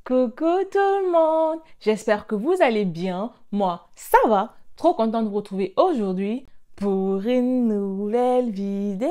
Coucou tout le monde, j'espère que vous allez bien. Moi, ça va. Trop content de vous retrouver aujourd'hui pour une nouvelle vidéo.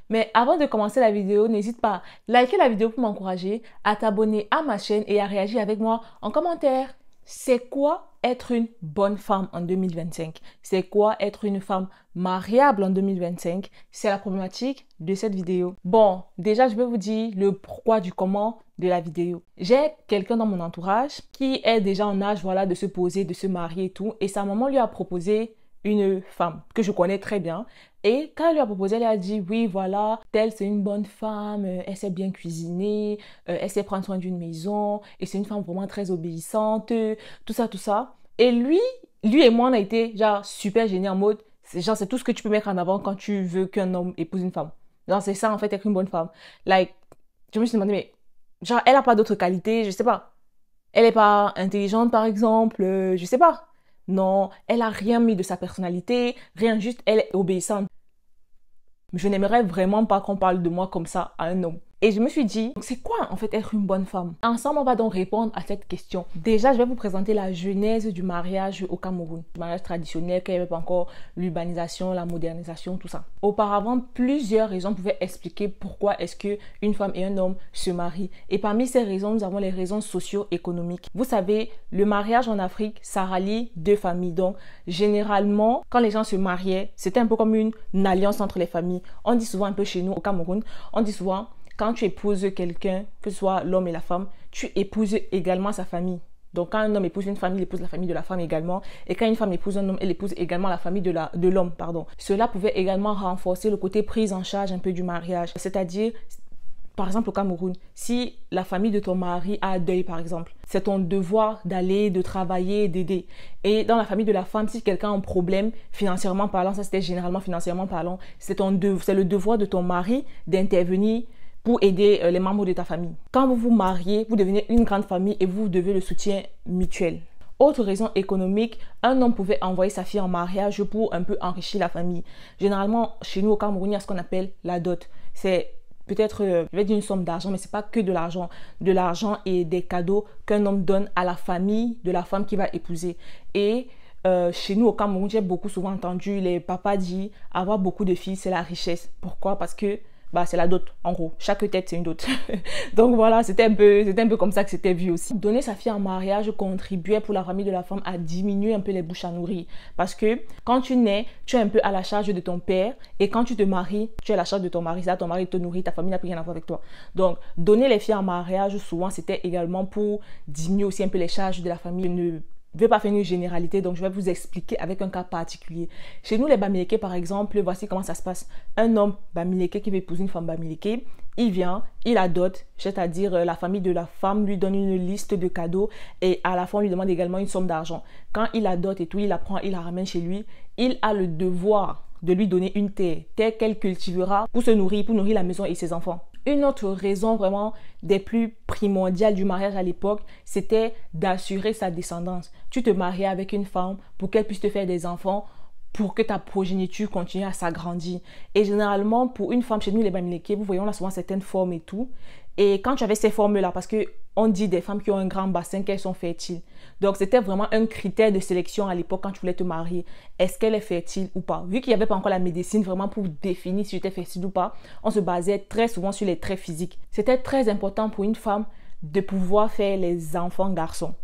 Mais avant de commencer la vidéo, n'hésite pas à liker la vidéo pour m'encourager, à t'abonner à ma chaîne et à réagir avec moi en commentaire. C'est quoi être une bonne femme en 2025? C'est quoi être une femme mariable en 2025? C'est la problématique de cette vidéo. Bon, déjà, je vais vous dire le pourquoi du comment de la vidéo. J'ai quelqu'un dans mon entourage qui est déjà en âge, voilà, de se poser, de se marier et tout. Et sa maman lui a proposé une femme que je connais très bien. Et quand elle lui a proposé, elle a dit, oui, voilà, telle, c'est une bonne femme, elle sait bien cuisiner, elle sait prendre soin d'une maison, et c'est une femme vraiment très obéissante, tout ça, tout ça. Et lui et moi, on a été, genre, super géniaux en mode, c'est tout ce que tu peux mettre en avant quand tu veux qu'un homme épouse une femme. Genre, c'est ça, en fait, être une bonne femme. Like, je me suis demandé, mais, genre, elle a pas d'autres qualités, je sais pas. Elle est pas intelligente, par exemple, je sais pas. Non, elle a rien mis de sa personnalité, rien, juste elle est obéissante. Je n'aimerais vraiment pas qu'on parle de moi comme ça à un homme. Et je me suis dit, c'est quoi en fait être une bonne femme? Ensemble, on va donc répondre à cette question. Déjà, je vais vous présenter la genèse du mariage au Cameroun. Le mariage traditionnel, qu'il n'y avait pas encore l'urbanisation, la modernisation, tout ça. Auparavant, plusieurs raisons pouvaient expliquer pourquoi est-ce qu'une femme et un homme se marient. Et parmi ces raisons, nous avons les raisons socio-économiques. Vous savez, le mariage en Afrique, ça rallie deux familles. Donc, généralement, quand les gens se mariaient, c'était un peu comme une alliance entre les familles. On dit souvent un peu chez nous au Cameroun, on dit souvent, quand tu épouses quelqu'un, que ce soit l'homme et la femme, tu épouses également sa famille. Donc, quand un homme épouse une famille, il épouse la famille de la femme également. Et quand une femme épouse un homme, elle épouse également la famille de l'homme, pardon. Cela pouvait également renforcer le côté prise en charge un peu du mariage. C'est-à-dire, par exemple, au Cameroun, si la famille de ton mari a deuil, par exemple, c'est ton devoir d'aller, de travailler, d'aider. Et dans la famille de la femme, si quelqu'un a un problème, financièrement parlant, ça c'était généralement financièrement parlant, c'est le devoir de ton mari d'intervenir pour aider les membres de ta famille. Quand vous vous mariez, vous devenez une grande famille et vous devez le soutien mutuel. Autre raison économique, un homme pouvait envoyer sa fille en mariage pour un peu enrichir la famille. Généralement, chez nous au Cameroun, il y a ce qu'on appelle la dot. C'est peut-être, je vais dire une somme d'argent, mais ce n'est pas que de l'argent. De l'argent et des cadeaux qu'un homme donne à la famille de la femme qu'il va épouser. Et chez nous au Cameroun, j'ai souvent entendu les papas dire avoir beaucoup de filles, c'est la richesse. Pourquoi? Parce que c'est la dot, en gros. Chaque tête, c'est une dot. Donc voilà, c'était un peu comme ça que c'était vu aussi. Donner sa fille en mariage contribuait pour la famille de la femme à diminuer un peu les bouches à nourrir. Parce que quand tu nais, tu es un peu à la charge de ton père. Et quand tu te maries, tu es à la charge de ton mari. Ça, ton mari te nourrit, ta famille n'a plus rien à voir avec toi. Donc, donner les filles en mariage, souvent, c'était également pour diminuer aussi un peu les charges de la famille. Je ne vais pas faire une généralité, donc je vais vous expliquer avec un cas particulier. Chez nous, les Bamileke, par exemple, voici comment ça se passe. Un homme Bamileke qui veut épouser une femme Bamileke, il vient, il adopte, c'est-à-dire la famille de la femme lui donne une liste de cadeaux et à la fin, on lui demande également une somme d'argent. Quand il adopte et tout, il la prend, il la ramène chez lui, il a le devoir de lui donner une terre qu'elle cultivera pour se nourrir, pour nourrir la maison et ses enfants. Une autre raison vraiment des plus primordiales du mariage à l'époque, c'était d'assurer sa descendance. Tu te mariais avec une femme pour qu'elle puisse te faire des enfants, pour que ta progéniture continue à s'agrandir. Et généralement, pour une femme, chez nous les Bamileke, vous voyez, on a souvent certaines formes et tout. Et quand tu avais ces formes-là, parce qu'on dit des femmes qui ont un grand bassin qu'elles sont fertiles. Donc, c'était vraiment un critère de sélection à l'époque quand tu voulais te marier. Est-ce qu'elle est fertile ou pas? Vu qu'il n'y avait pas encore la médecine vraiment pour définir si tu étais fertile ou pas, on se basait très souvent sur les traits physiques. C'était très important pour une femme de pouvoir faire les enfants garçons.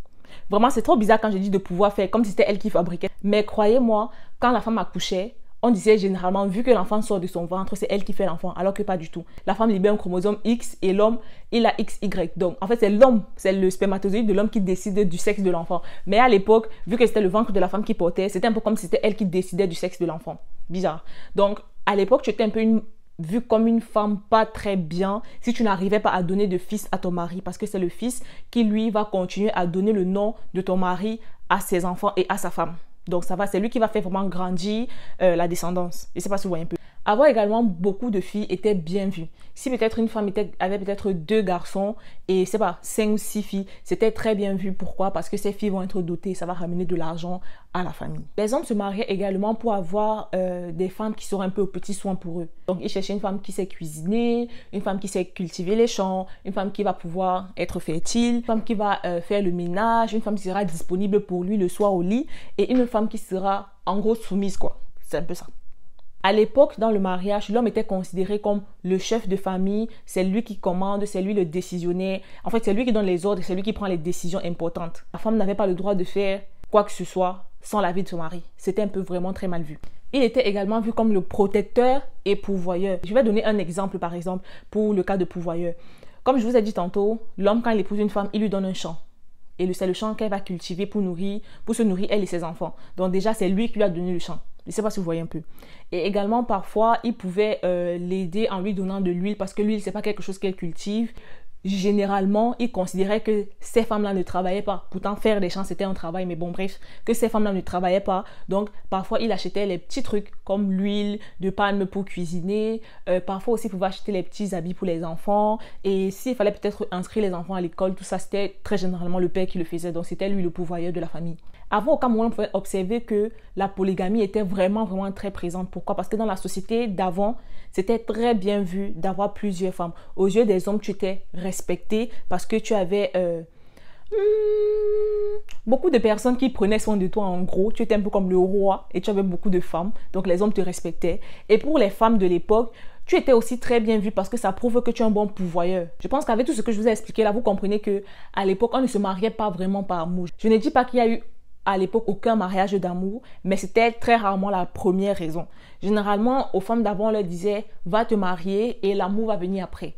Vraiment, c'est trop bizarre quand je dis de pouvoir faire, comme si c'était elle qui fabriquait. Mais croyez-moi, quand la femme accouchait, on disait généralement, vu que l'enfant sort de son ventre, c'est elle qui fait l'enfant, alors que pas du tout. La femme libère un chromosome X et l'homme, il a XY. Donc, en fait, c'est l'homme, c'est le spermatozoïde de l'homme qui décide du sexe de l'enfant. Mais à l'époque, vu que c'était le ventre de la femme qui portait, c'était un peu comme si c'était elle qui décidait du sexe de l'enfant. Bizarre. Donc, à l'époque, tu étais un peu vue comme une femme pas très bien si tu n'arrivais pas à donner de fils à ton mari, parce que c'est le fils qui, lui, va continuer à donner le nom de ton mari à ses enfants et à sa femme. Donc ça va, c'est lui qui va faire vraiment grandir la descendance. Je ne sais pas si vous voyez un peu. Avoir également beaucoup de filles était bien vu. Si peut-être une femme avait peut-être 2 garçons et c'est pas 5 ou 6 filles, c'était très bien vu. Pourquoi? Parce que ces filles vont être dotées, ça va ramener de l'argent à la famille. Les hommes se mariaient également pour avoir des femmes qui seraient un peu aux petits soins pour eux. Donc ils cherchaient une femme qui sait cuisiner, une femme qui sait cultiver les champs, une femme qui va pouvoir être fertile, une femme qui va faire le ménage, une femme qui sera disponible pour lui le soir au lit et une femme qui sera en gros soumise quoi. C'est un peu ça. À l'époque, dans le mariage, l'homme était considéré comme le chef de famille, c'est lui qui commande, c'est lui le décisionnaire. En fait, c'est lui qui donne les ordres, c'est lui qui prend les décisions importantes. La femme n'avait pas le droit de faire quoi que ce soit sans l'avis de son mari. C'était un peu vraiment très mal vu. Il était également vu comme le protecteur et pourvoyeur. Je vais donner un exemple, par exemple, pour le cas de pourvoyeur. Comme je vous ai dit tantôt, l'homme, quand il épouse une femme, il lui donne un champ. Et c'est le champ qu'elle va cultiver pour se nourrir elle et ses enfants. Donc déjà, c'est lui qui lui a donné le champ. Je ne sais pas si vous voyez un peu. Et également, parfois, il pouvait l'aider en lui donnant de l'huile parce que l'huile, ce n'est pas quelque chose qu'elle cultive. Généralement, il considérait que ces femmes-là ne travaillaient pas. Pourtant, faire des champs, c'était un travail, mais bon, bref, que ces femmes-là ne travaillaient pas. Donc, parfois, il achetait les petits trucs comme l'huile de palme pour cuisiner. Parfois aussi, il pouvait acheter les petits habits pour les enfants. Et s'il fallait peut-être inscrire les enfants à l'école, tout ça, c'était très généralement le père qui le faisait. Donc, c'était lui le pourvoyeur de la famille. Avant, au Cameroun, on pouvait observer que la polygamie était vraiment très présente. Pourquoi? Parce que dans la société d'avant, c'était très bien vu d'avoir plusieurs femmes. Aux yeux des hommes, tu étais respecté parce que tu avais beaucoup de personnes qui prenaient soin de toi en gros. Tu étais un peu comme le roi et tu avais beaucoup de femmes. Donc, les hommes te respectaient. Et pour les femmes de l'époque, tu étais aussi très bien vu parce que ça prouve que tu es un bon pourvoyeur. Je pense qu'avec tout ce que je vous ai expliqué là, vous comprenez qu'à l'époque, on ne se mariait pas vraiment par amour. Je ne dis pas qu'il y a eu à l'époque aucun mariage d'amour, mais c'était très rarement la première raison. Généralement, aux femmes d'avant, on leur disait « va te marier et l'amour va venir après ».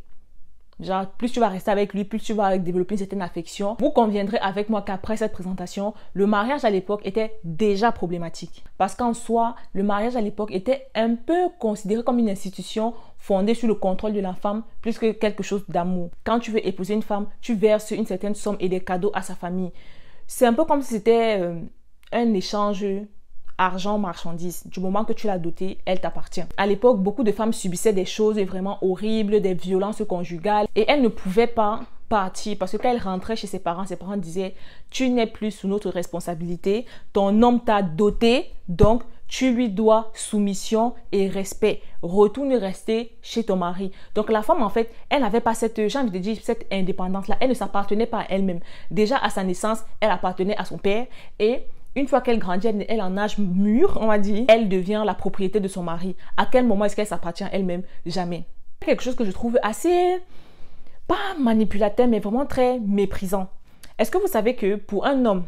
Genre, plus tu vas rester avec lui, plus tu vas développer une certaine affection. Vous conviendrez avec moi qu'après cette présentation, le mariage à l'époque était déjà problématique. Parce qu'en soi, le mariage à l'époque était un peu considéré comme une institution fondée sur le contrôle de la femme plus que quelque chose d'amour. Quand tu veux épouser une femme, tu verses une certaine somme et des cadeaux à sa famille. C'est un peu comme si c'était un échange argent-marchandise. Du moment que tu l'as dotée, elle t'appartient. À l'époque, beaucoup de femmes subissaient des choses vraiment horribles, des violences conjugales et elles ne pouvaient pas partir parce que quand elles rentraient chez ses parents disaient « Tu n'es plus sous notre responsabilité, ton homme t'a doté, donc tu lui dois soumission et respect. Retourne rester chez ton mari. » Donc la femme, en fait, elle n'avait pas cette indépendance-là. Elle ne s'appartenait pas à elle-même. Déjà à sa naissance, elle appartenait à son père et une fois qu'elle grandit, elle en âge mûr, on va dire, elle devient la propriété de son mari. À quel moment est-ce qu'elle s'appartient à elle-même? Jamais. Quelque chose que je trouve assez, pas manipulateur, mais vraiment très méprisant. Est-ce que vous savez que pour un homme,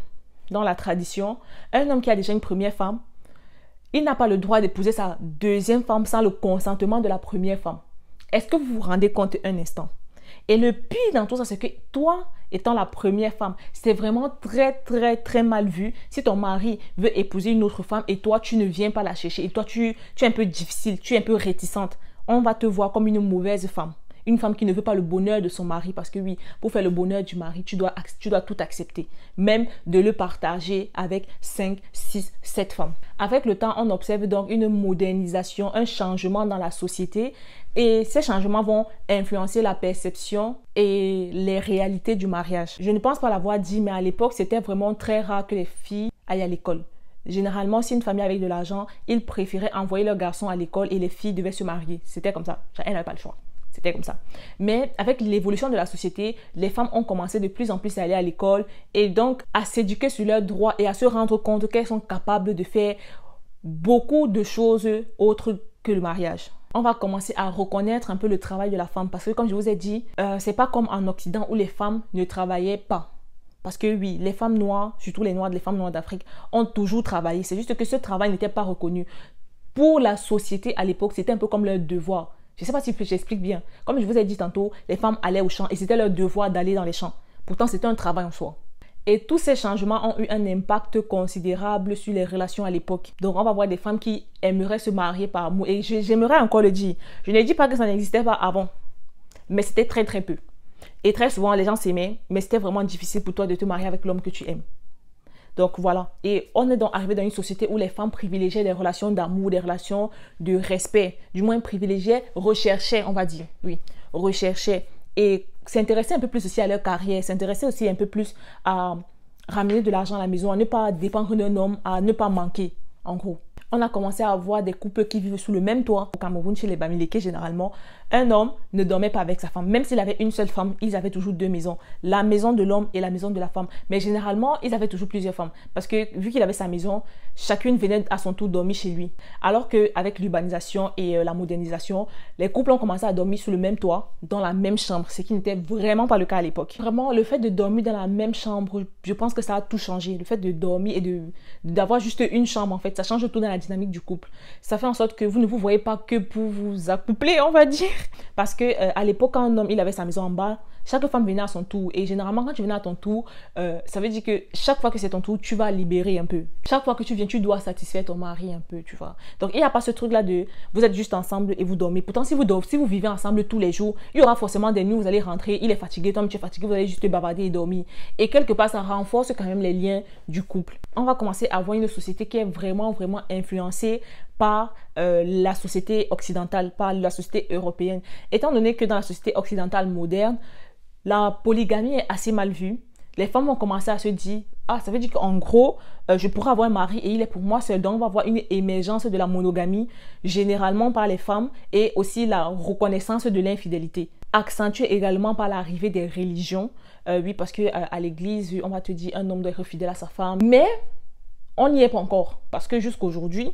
dans la tradition, un homme qui a déjà une première femme, il n'a pas le droit d'épouser sa deuxième femme sans le consentement de la première femme? Est-ce que vous vous rendez compte un instant? Et le pire dans tout ça, c'est que toi, étant la première femme, c'est vraiment très mal vu si ton mari veut épouser une autre femme et toi, tu ne viens pas la chercher. Et toi, tu es un peu difficile, tu es un peu réticente. On va te voir comme une mauvaise femme. Une femme qui ne veut pas le bonheur de son mari parce que oui, pour faire le bonheur du mari, tu dois tout accepter. Même de le partager avec 5, 6, 7 femmes. Avec le temps, on observe donc une modernisation, un changement dans la société et ces changements vont influencer la perception et les réalités du mariage. Je ne pense pas l'avoir dit, mais à l'époque, c'était vraiment très rare que les filles aillent à l'école. Généralement, si une famille avait de l'argent, ils préféraient envoyer leurs garçons à l'école et les filles devaient se marier. C'était comme ça. Elles n'avaient pas le choix. C'était comme ça. Mais avec l'évolution de la société, les femmes ont commencé de plus en plus à aller à l'école et donc à s'éduquer sur leurs droits et à se rendre compte qu'elles sont capables de faire beaucoup de choses autres que le mariage. On va commencer à reconnaître un peu le travail de la femme parce que comme je vous ai dit, c'est pas comme en Occident où les femmes ne travaillaient pas. Parce que oui, les femmes noires, surtout les femmes noires d'Afrique, ont toujours travaillé. C'est juste que ce travail n'était pas reconnu. Pour la société à l'époque, c'était un peu comme leur devoir. Je ne sais pas si j'explique bien. Comme je vous ai dit tantôt, les femmes allaient au champ et c'était leur devoir d'aller dans les champs. Pourtant, c'était un travail en soi. Et tous ces changements ont eu un impact considérable sur les relations à l'époque. Donc, on va voir des femmes qui aimeraient se marier par amour. Et j'aimerais encore le dire. Je ne dis pas que ça n'existait pas avant. Mais c'était très peu. Et très souvent, les gens s'aimaient. Mais c'était vraiment difficile pour toi de te marier avec l'homme que tu aimes. Donc voilà. Et on est donc arrivé dans une société où les femmes privilégiaient les relations d'amour, des relations de respect. Du moins privilégiaient, recherchaient, on va dire. Oui, recherchaient. Et s'intéressaient un peu plus aussi à leur carrière. S'intéressaient aussi un peu plus à ramener de l'argent à la maison, à ne pas dépendre d'un homme, à ne pas manquer, en gros. On a commencé à avoir des couples qui vivent sous le même toit. Au Cameroun, chez les Bamileke, généralement, un homme ne dormait pas avec sa femme. Même s'il avait une seule femme, ils avaient toujours deux maisons. La maison de l'homme et la maison de la femme. Mais généralement, ils avaient toujours plusieurs femmes. Parce que vu qu'il avait sa maison, chacune venait à son tour dormir chez lui. Alors qu'avec l'urbanisation et la modernisation, les couples ont commencé à dormir sous le même toit, dans la même chambre. Ce qui n'était vraiment pas le cas à l'époque. Vraiment, le fait de dormir dans la même chambre, je pense que ça a tout changé. Le fait de dormir et d'avoir juste une chambre, en fait, ça change tout dans la dynamique du couple. Ça fait en sorte que vous ne vous voyez pas que pour vous accoupler, on va dire. Parce que à l'époque, quand un homme il avait sa maison en bas, chaque femme venait à son tour. Et généralement, quand tu venais à ton tour, ça veut dire que chaque fois que c'est ton tour, tu vas libérer un peu. Chaque fois que tu viens, tu dois satisfaire ton mari un peu, tu vois. Donc, il n'y a pas ce truc-là de vous êtes juste ensemble et vous dormez. Pourtant, si vous vivez ensemble tous les jours, il y aura forcément des nuits où vous allez rentrer, il est fatigué, toi tu es fatigué, vous allez juste bavarder et dormir. Et quelque part, ça renforce quand même les liens du couple. On va commencer à avoir une société qui est vraiment, vraiment influencée par la société occidentale, par la société européenne. Étant donné que dans la société occidentale moderne, la polygamie est assez mal vue, les femmes ont commencé à se dire « Ah, ça veut dire qu'en gros, je pourrais avoir un mari et il est pour moi seul. » Donc, on va avoir une émergence de la monogamie, généralement par les femmes, et aussi la reconnaissance de l'infidélité. Accentuée également par l'arrivée des religions. Oui, parce qu'à l'église, on va te dire un homme doit être fidèle à sa femme. Mais on n'y est pas encore, parce que jusqu'à aujourd'hui,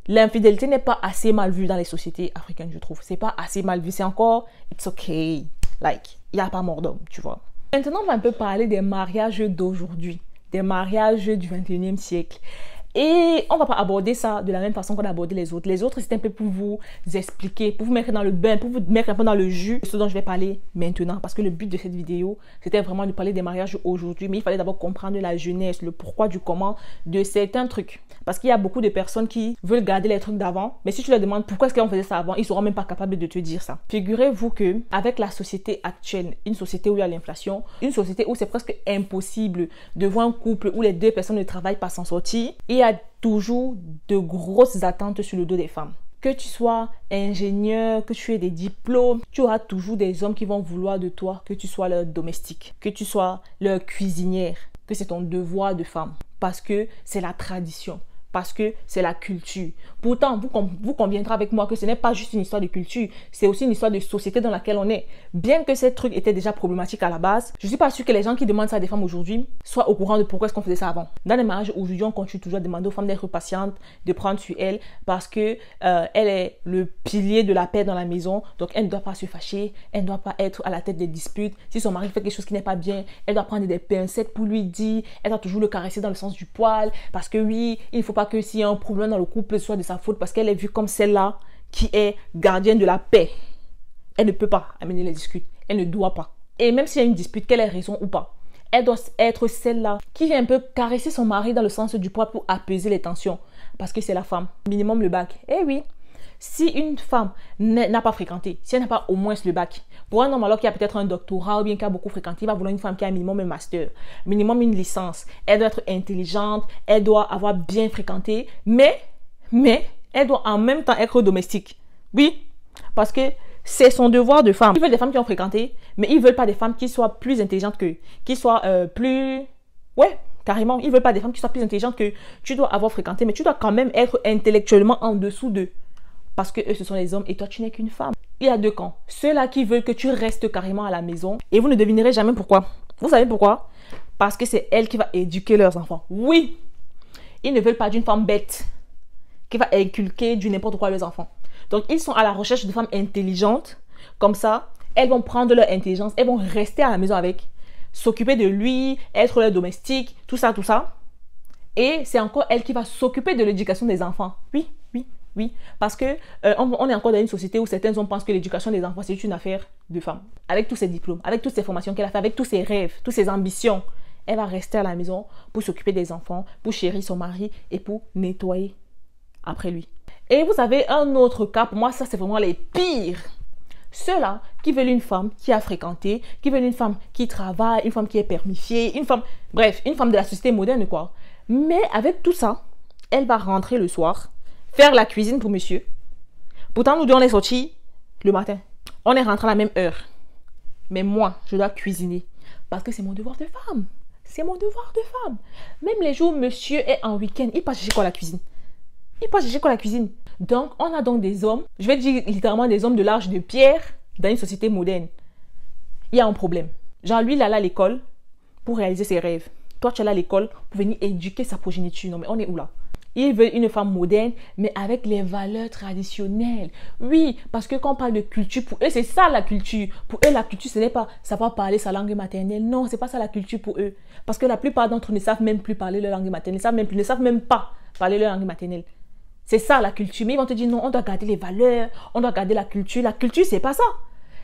l'infidélité n'est pas assez mal vue dans les sociétés africaines, je trouve. C'est pas assez mal vu. C'est encore, it's okay. Like, il n'y a pas mort d'homme, tu vois. Maintenant, on va un peu parler des mariages d'aujourd'hui. Des mariages du 21e siècle. Et on ne va pas aborder ça de la même façon qu'on a abordé les autres. Les autres, c'était un peu pour vous expliquer, pour vous mettre dans le bain, pour vous mettre un peu dans le jus de ce dont je vais parler maintenant. Parce que le but de cette vidéo, c'était vraiment de parler des mariages aujourd'hui. Mais il fallait d'abord comprendre la jeunesse, le pourquoi du comment de certains trucs. Parce qu'il y a beaucoup de personnes qui veulent garder les trucs d'avant. Mais si tu leur demandes pourquoi est-ce qu'on faisait ça avant, ils ne seront même pas capables de te dire ça. Figurez-vous que avec la société actuelle, une société où il y a l'inflation, une société où c'est presque impossible de voir un couple où les deux personnes ne travaillent pas sans sortir, il y a toujours de grosses attentes sur le dos des femmes. Que tu sois ingénieur, que tu aies des diplômes, tu auras toujours des hommes qui vont vouloir de toi que tu sois leur domestique, que tu sois leur cuisinière, que c'est ton devoir de femme. Parce que c'est la tradition. Parce que c'est la culture. Pourtant, vous conviendrez avec moi que ce n'est pas juste une histoire de culture, c'est aussi une histoire de société dans laquelle on est. Bien que ces trucs étaient déjà problématiques à la base, je ne suis pas sûre que les gens qui demandent ça à des femmes aujourd'hui soient au courant de pourquoi est-ce qu'on faisait ça avant. Dans les mariages aujourd'hui, on continue toujours à demander aux femmes d'être patientes, de prendre sur elles, parce que elle est le pilier de la paix dans la maison, donc elle ne doit pas se fâcher, elle ne doit pas être à la tête des disputes. Si son mari fait quelque chose qui n'est pas bien, elle doit prendre des pincettes pour lui dire, elle doit toujours le caresser dans le sens du poil, parce que oui, il ne faut pas que s'il y a un problème dans le couple, ce soit de sa faute parce qu'elle est vue comme celle-là qui est gardienne de la paix. Elle ne peut pas amener les disputes. Elle ne doit pas. Et même s'il y a une dispute, qu'elle ait raison ou pas, elle doit être celle-là qui vient un peu caresser son mari dans le sens du poil pour apaiser les tensions. Parce que c'est la femme. Minimum le bac. Eh oui. Si une femme n'a pas fréquenté, si elle n'a pas au moins le bac, pour un homme alors qui a peut-être un doctorat ou bien qui a beaucoup fréquenté, il va vouloir une femme qui a un minimum un master, minimum une licence. Elle doit être intelligente, elle doit avoir bien fréquenté, mais elle doit en même temps être domestique. Oui, parce que c'est son devoir de femme. Ils veulent des femmes qui ont fréquenté, mais ils ne veulent pas des femmes qui soient plus intelligentes qu'eux, qui soient plus... Ouais, carrément, ils ne veulent pas des femmes qui soient plus intelligentes que tu dois avoir fréquenté, mais tu dois quand même être intellectuellement en dessous d'eux. Parce que eux, ce sont les hommes et toi, tu n'es qu'une femme. Il y a deux camps. Ceux-là qui veulent que tu restes carrément à la maison et vous ne devinerez jamais pourquoi. Vous savez pourquoi? Parce que c'est elle qui va éduquer leurs enfants. Oui, ils ne veulent pas d'une femme bête qui va inculquer du n'importe quoi à leurs enfants. Donc, ils sont à la recherche de femmes intelligentes. Comme ça, elles vont prendre leur intelligence, elles vont rester à la maison avec, s'occuper de lui, être leur domestique, tout ça, tout ça. Et c'est encore elle qui va s'occuper de l'éducation des enfants. Oui, oui. Oui, parce que on est encore dans une société où certains hommes pensent que l'éducation des enfants, c'est une affaire de femmes. Avec tous ses diplômes, avec toutes ces formations qu'elle a fait, avec tous ses rêves, toutes ses ambitions, elle va rester à la maison pour s'occuper des enfants, pour chérir son mari et pour nettoyer après lui. Et vous avez un autre cas, pour moi, ça c'est vraiment les pires. Ceux-là qui veulent une femme qui a fréquenté, qui veulent une femme qui travaille, une femme qui est permifiée, une femme, bref, une femme de la société moderne, quoi. Mais avec tout ça, elle va rentrer le soir, faire la cuisine pour monsieur. Pourtant, nous deux, on est sortis le matin. On est rentré à la même heure. Mais moi, je dois cuisiner. Parce que c'est mon devoir de femme. C'est mon devoir de femme. Même les jours où monsieur est en week-end, il passe chercher quoi la cuisine? Il passe chercher quoi la cuisine? Donc, on a donc des hommes, je vais dire littéralement des hommes de l'âge de pierre dans une société moderne. Il y a un problème. Genre, lui, il allait à l'école pour réaliser ses rêves. Toi, tu es là à l'école pour venir éduquer sa progéniture. Non, mais on est où là? Il veut une femme moderne, mais avec les valeurs traditionnelles. Oui, parce que quand on parle de culture, pour eux, c'est ça la culture. Pour eux, la culture, ce n'est pas savoir parler sa langue maternelle. Non, c'est pas ça la culture pour eux. Parce que la plupart d'entre eux ne savent même plus parler leur langue maternelle. Ne savent même pas parler leur langue maternelle. C'est ça la culture. Mais ils vont te dire non, on doit garder les valeurs, on doit garder la culture. La culture, c'est pas ça.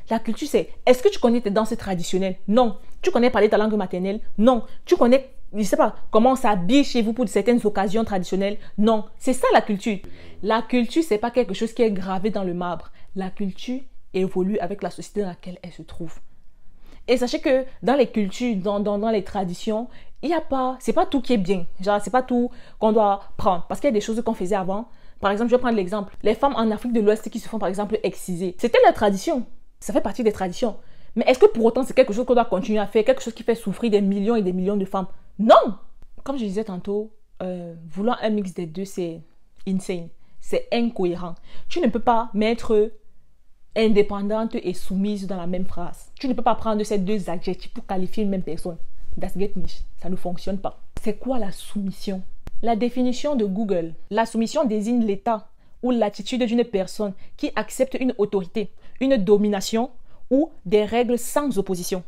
La culture, c'est est-ce que tu connais tes danses traditionnelles? Non. Tu connais parler ta langue maternelle? Non. Tu connais, je sais pas, comment on s'habille chez vous pour certaines occasions traditionnelles? Non. C'est ça la culture. La culture, c'est pas quelque chose qui est gravé dans le marbre. La culture évolue avec la société dans laquelle elle se trouve. Et sachez que dans les cultures, dans les traditions, il n'y a pas, c'est pas tout qui est bien. Genre, c'est pas tout qu'on doit prendre. Parce qu'il y a des choses qu'on faisait avant. Par exemple, je vais prendre l'exemple. Les femmes en Afrique de l'Ouest qui se font, par exemple, exciser. C'était la tradition. Ça fait partie des traditions. Mais est-ce que pour autant, c'est quelque chose qu'on doit continuer à faire? Quelque chose qui fait souffrir des millions et des millions de femmes? Non! Comme je disais tantôt, vouloir un mix des deux, c'est insane. C'est incohérent. Tu ne peux pas mettre indépendante et soumise dans la même phrase. Tu ne peux pas prendre ces deux adjectifs pour qualifier une même personne. That's get me. Ça ne fonctionne pas. C'est quoi la soumission? La définition de Google. La soumission désigne l'état ou l'attitude d'une personne qui accepte une autorité, une domination ou des règles sans opposition.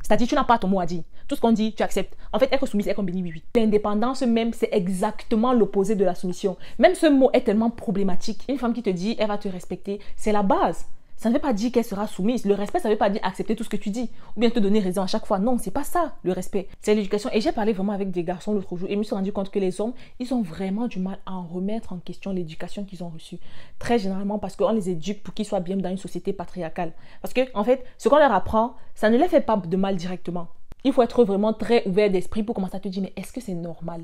C'est-à-dire, tu n'as pas ton mot à dire. Tout ce qu'on dit, tu acceptes. En fait, être soumise, être comme béni, oui, oui. L'indépendance même, c'est exactement l'opposé de la soumission. Même ce mot est tellement problématique. Une femme qui te dit, elle va te respecter, c'est la base. Ça ne veut pas dire qu'elle sera soumise. Le respect, ça ne veut pas dire accepter tout ce que tu dis ou bien te donner raison à chaque fois. Non, c'est pas ça, le respect. C'est l'éducation. Et j'ai parlé vraiment avec des garçons l'autre jour et je me suis rendu compte que les hommes, ils ont vraiment du mal à en remettre en question l'éducation qu'ils ont reçue. Très généralement parce qu'on les éduque pour qu'ils soient bien dans une société patriarcale. Parce que, en fait, ce qu'on leur apprend, ça ne les fait pas de mal directement. Il faut être vraiment très ouvert d'esprit pour commencer à te dire, mais est-ce que c'est normal?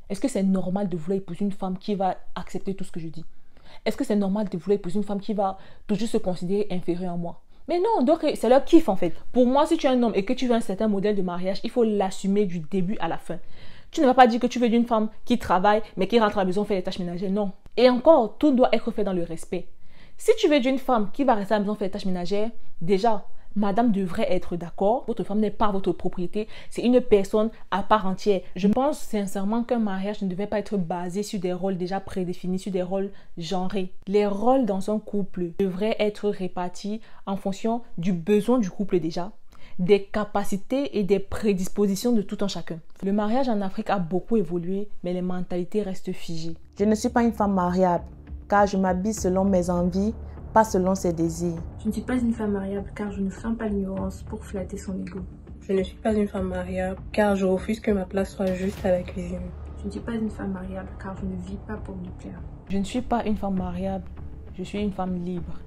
Est-ce que c'est normal de vouloir épouser une femme qui va accepter tout ce que je dis? Est-ce que c'est normal de vouloir épouser une femme qui va toujours se considérer inférieure à moi? Mais non, donc c'est leur kiff en fait. Pour moi, si tu es un homme et que tu veux un certain modèle de mariage, il faut l'assumer du début à la fin. Tu ne vas pas dire que tu veux d'une femme qui travaille mais qui rentre à la maison faire les tâches ménagères. Non. Et encore, tout doit être fait dans le respect. Si tu veux d'une femme qui va rester à la maison faire les tâches ménagères, déjà, madame devrait être d'accord. Votre femme n'est pas votre propriété. C'est une personne à part entière. Je pense sincèrement qu'un mariage ne devait pas être basé sur des rôles déjà prédéfinis, sur des rôles genrés. Les rôles dans un couple devraient être répartis en fonction du besoin du couple déjà, des capacités et des prédispositions de tout un chacun. Le mariage en Afrique a beaucoup évolué, mais les mentalités restent figées. Je ne suis pas une femme mariable, car je m'habille selon mes envies, pas selon ses désirs. Je ne suis pas une femme mariable car je ne feins pas l'ignorance pour flatter son ego. Je ne suis pas une femme mariable car je refuse que ma place soit juste à la cuisine. Je ne suis pas une femme mariable car je ne vis pas pour me plaire. Je ne suis pas une femme mariable, je suis une femme libre.